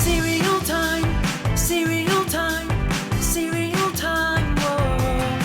Cereal time, cereal time, cereal time, whoa.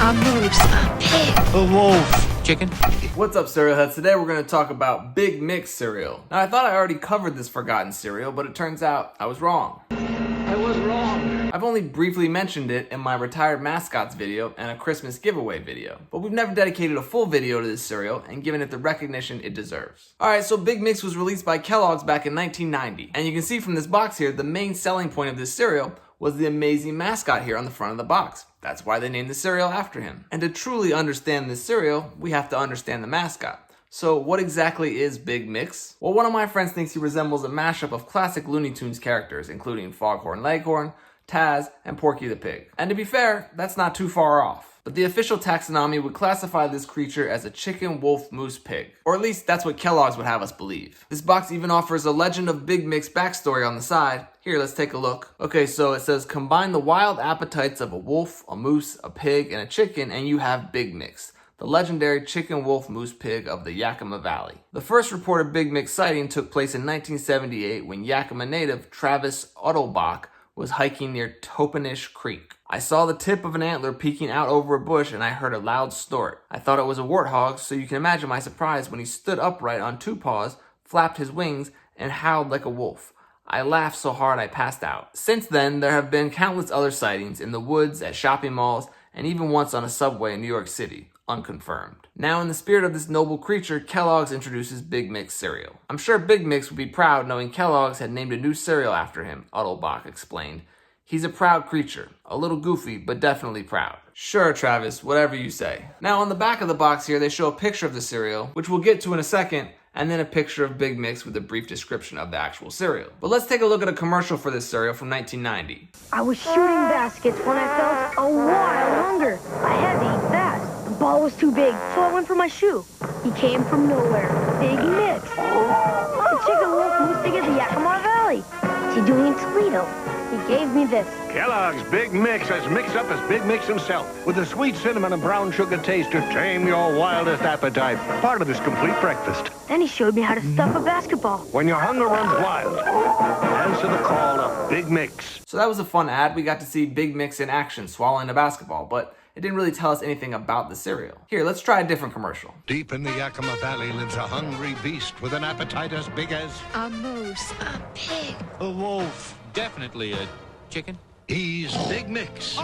A moose, a pig, A wolf. Chicken? What's up, cereal heads? Today we're going to talk about Bigg Mixx cereal. Now, I thought I already covered this forgotten cereal, but it turns out I was wrong. I was wrong. I've only briefly mentioned it in my retired mascots video and a Christmas giveaway video, but we've never dedicated a full video to this cereal and given it the recognition it deserves. Alright, so Bigg Mixx was released by Kellogg's back in 1990, and you can see from this box here, the main selling point of this cereal was the amazing mascot here on the front of the box. That's why they named the cereal after him. And to truly understand this cereal, we have to understand the mascot. So what exactly is Bigg Mixx? Well, one of my friends thinks he resembles a mashup of classic Looney Tunes characters, including Foghorn Leghorn, Taz, and Porky the Pig. And to be fair, that's not too far off. But the official taxonomy would classify this creature as a chicken, wolf, moose, pig. Or at least that's what Kellogg's would have us believe. This box even offers a Legend of Bigg Mixx backstory on the side. Here, let's take a look. Okay, so it says, combine the wild appetites of a wolf, a moose, a pig, and a chicken, and you have Bigg Mixx, the legendary chicken, wolf, moose, pig of the Yakima Valley. The first reported Bigg Mixx sighting took place in 1978 when Yakima native Travis Uttelbach was hiking near Topanish Creek. I saw the tip of an antler peeking out over a bush and I heard a loud snort. I thought it was a warthog, so you can imagine my surprise when he stood upright on two paws, flapped his wings, and howled like a wolf. I laughed so hard I passed out. Since then, there have been countless other sightings in the woods, at shopping malls, and even once on a subway in New York City. Unconfirmed. Now, in the spirit of this noble creature, Kellogg's introduces Bigg Mixx cereal. I'm sure Bigg Mixx would be proud knowing Kellogg's had named a new cereal after him, Uttelbach explained. He's a proud creature, a little goofy, but definitely proud. Sure, Travis, whatever you say. Now, on the back of the box here, they show a picture of the cereal, which we'll get to in a second, and then a picture of Bigg Mixx with a brief description of the actual cereal. But let's take a look at a commercial for this cereal from 1990. I was shooting baskets when I felt a wild hunger. I had to eat fast. The ball was too big, so I went for my shoe. He came from nowhere. Bigg Mixx. The chicken wolf moose pig of the Yakima Valley. What's he doing in Toledo? He gave me this. Kellogg's Bigg Mixx as mixed up as Bigg Mixx himself, with a sweet cinnamon and brown sugar taste to tame your wildest appetite. Part of his complete breakfast. Then he showed me how to stuff a basketball. When your hunger runs wild, answer the call of Bigg Mixx. So that was a fun ad. We got to see Bigg Mixx in action swallowing a basketball, but it didn't really tell us anything about the cereal. Here, let's try a different commercial. Deep in the Yakima Valley lives a hungry beast with an appetite as big as... a moose, a pig, A wolf. Definitely a chicken. He's Bigg Mixx.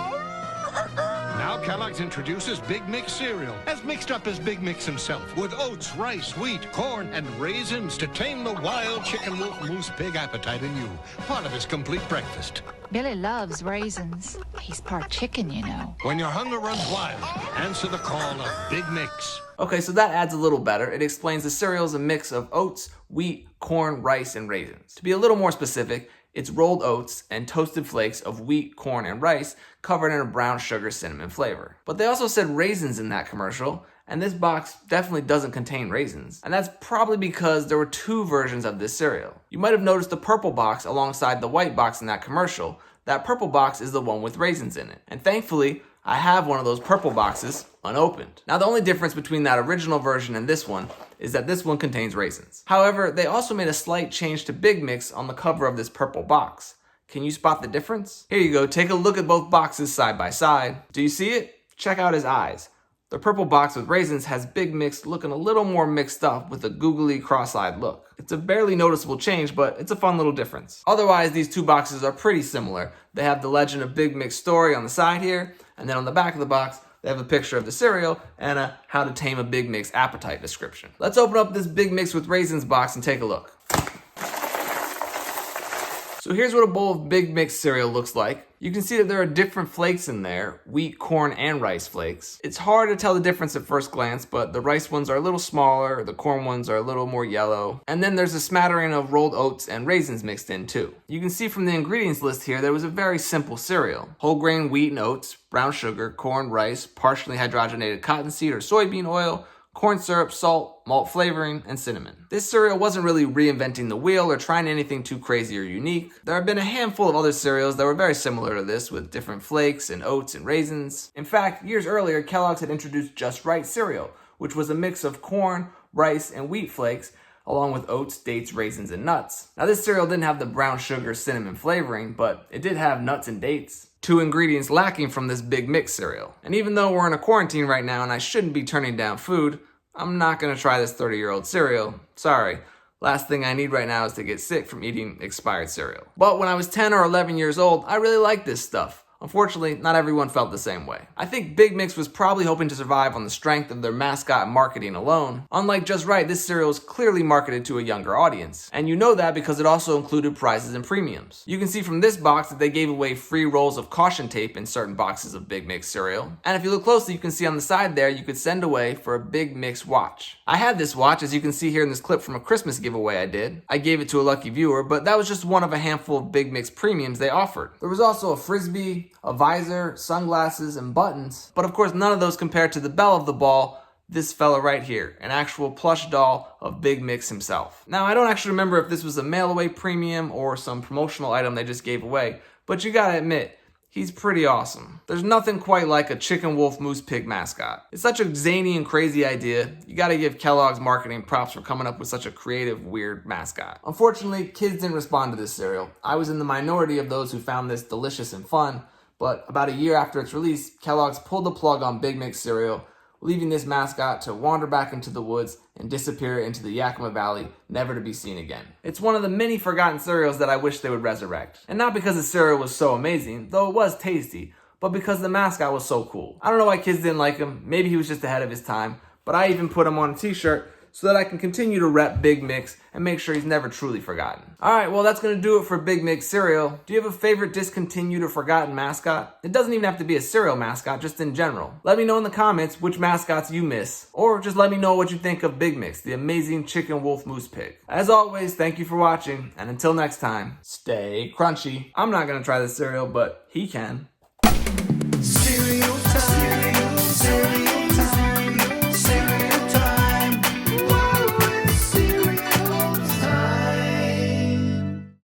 Now Kellogg's introduces Bigg Mixx cereal, as mixed up as Bigg Mixx himself, with oats, rice, wheat, corn, and raisins to tame the wild chicken, wolf, moose, pig appetite in you. Part of his complete breakfast. Billy loves raisins. He's part chicken, you know. When your hunger runs wild, answer the call of Bigg Mixx. Okay, so that adds a little better. It explains the cereal is a mix of oats, wheat, corn, rice, and raisins. To be a little more specific, it's rolled oats and toasted flakes of wheat, corn, and rice covered in a brown sugar cinnamon flavor. But they also said raisins in that commercial, and this box definitely doesn't contain raisins. And that's probably because there were two versions of this cereal. You might have noticed the purple box alongside the white box in that commercial. That purple box is the one with raisins in it. And thankfully, I have one of those purple boxes unopened. Now, the only difference between that original version and this one is that this one contains raisins. However, they also made a slight change to Bigg Mixx on the cover of this purple box. Can you spot the difference? Here you go, take a look at both boxes side by side. Do you see it? Check out his eyes. The purple box with raisins has Bigg Mixx looking a little more mixed up with a googly, cross-eyed look. It's a barely noticeable change, but it's a fun little difference. Otherwise, these two boxes are pretty similar. They have the Legend of Bigg Mixx story on the side here, and then on the back of the box, they have a picture of the cereal and a how to tame a Bigg Mixx appetite description. Let's open up this Bigg Mixx with raisins box and take a look. So here's what a bowl of Bigg Mixx cereal looks like. You can see that there are different flakes in there, wheat, corn, and rice flakes. It's hard to tell the difference at first glance, but the rice ones are a little smaller, the corn ones are a little more yellow, and then there's a smattering of rolled oats and raisins mixed in too. You can see from the ingredients list here there was a very simple cereal. Whole grain wheat and oats, brown sugar, corn, rice, partially hydrogenated cottonseed or soybean oil, corn syrup, salt, malt flavoring, and cinnamon. This cereal wasn't really reinventing the wheel or trying anything too crazy or unique. There have been a handful of other cereals that were very similar to this with different flakes and oats and raisins. In fact, years earlier, Kellogg's had introduced Just Right cereal, which was a mix of corn, rice, and wheat flakes, along with oats, dates, raisins, and nuts. Now this cereal didn't have the brown sugar cinnamon flavoring, but it did have nuts and dates. 2 ingredients lacking from this Bigg Mixx cereal. And even though we're in a quarantine right now and I shouldn't be turning down food, I'm not gonna try this 30-year-old cereal. Sorry. Last thing I need right now is to get sick from eating expired cereal. But when I was 10 or 11 years old, I really liked this stuff. Unfortunately, not everyone felt the same way. I think Bigg Mixx was probably hoping to survive on the strength of their mascot marketing alone. Unlike Just Right, this cereal is clearly marketed to a younger audience. And you know that because it also included prizes and premiums. You can see from this box that they gave away free rolls of caution tape in certain boxes of Bigg Mixx cereal. And if you look closely, you can see on the side there, you could send away for a Bigg Mixx watch. I had this watch, as you can see here in this clip from a Christmas giveaway I did. I gave it to a lucky viewer, but that was just one of a handful of Bigg Mixx premiums they offered. There was also a Frisbee, a visor, sunglasses, and buttons. But of course, none of those compared to the belle of the ball, this fella right here, an actual plush doll of Bigg Mixx himself. Now, I don't actually remember if this was a mail-away premium or some promotional item they just gave away, but you gotta admit, he's pretty awesome. There's nothing quite like a chicken wolf moose pig mascot. It's such a zany and crazy idea. You gotta give Kellogg's marketing props for coming up with such a creative, weird mascot. Unfortunately, kids didn't respond to this cereal. I was in the minority of those who found this delicious and fun, but about a year after its release, Kellogg's pulled the plug on Bigg Mixx cereal, leaving this mascot to wander back into the woods and disappear into the Yakima Valley, never to be seen again. It's one of the many forgotten cereals that I wish they would resurrect. And not because the cereal was so amazing, though it was tasty, but because the mascot was so cool. I don't know why kids didn't like him. Maybe he was just ahead of his time, but I even put him on a t-shirt so that I can continue to rep Bigg Mixx and make sure he's never truly forgotten. Alright, well that's gonna do it for Bigg Mixx cereal. Do you have a favorite discontinued or forgotten mascot? It doesn't even have to be a cereal mascot, just in general. Let me know in the comments which mascots you miss, or just let me know what you think of Bigg Mixx, the amazing chicken wolf moose pig. As always, thank you for watching, and until next time, stay crunchy. I'm not gonna try this cereal, but he can.